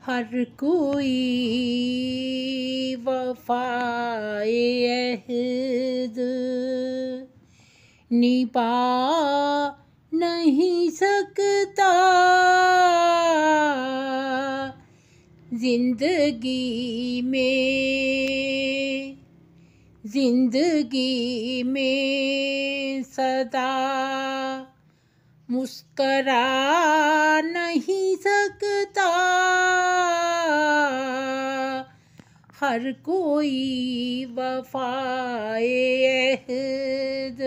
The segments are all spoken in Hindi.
हर कोई वफ़ाए अहद निभा नहीं सकता। जिंदगी में सदा मुस्करा नहीं सकता। हर कोई वफ़ाए अहद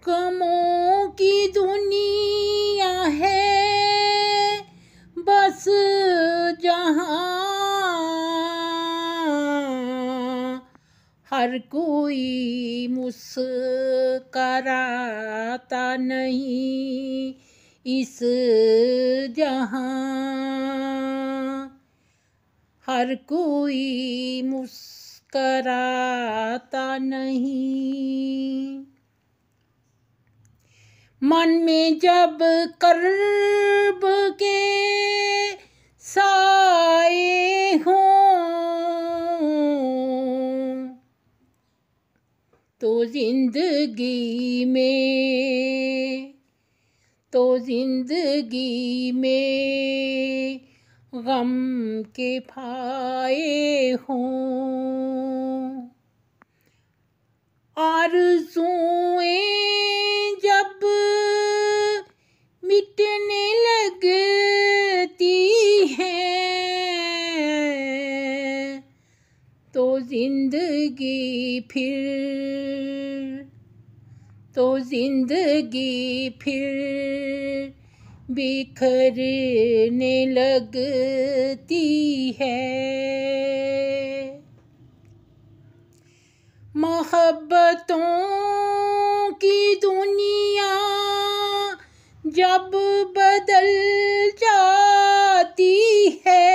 गमों की दुनिया है बस जहाँ हर कोई मुस्कराता नहीं इस जहाँ। हर कोई मुस्कराता नहीं। मन में जब कर्ब के साए हों तो जिंदगी में गम के फाए हों। आरज़ुएं जब मिटने लगती हैं तो जिंदगी फिर बिखरने लगती है। मोहब्बतों की दुनिया जब बदल जाती है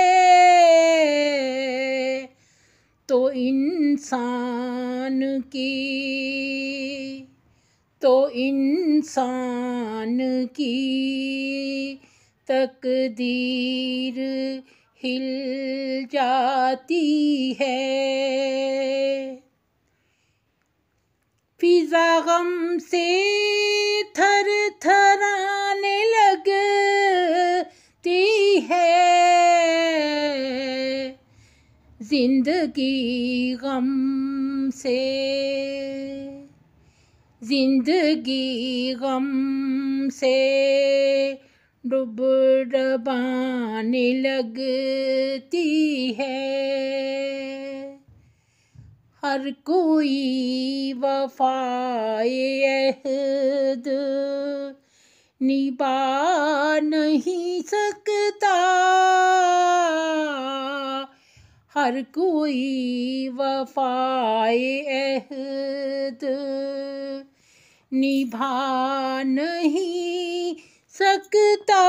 तो इंसान की तकदीर हिल जाती है। फिजा गम से थर थराने लगती है। जिंदगी गम से डुबाने लगती है। हर कोई वफ़ाए अहद निभा नहीं सकता। हर कोई वफ़ाए अहद निभा नहीं सकता।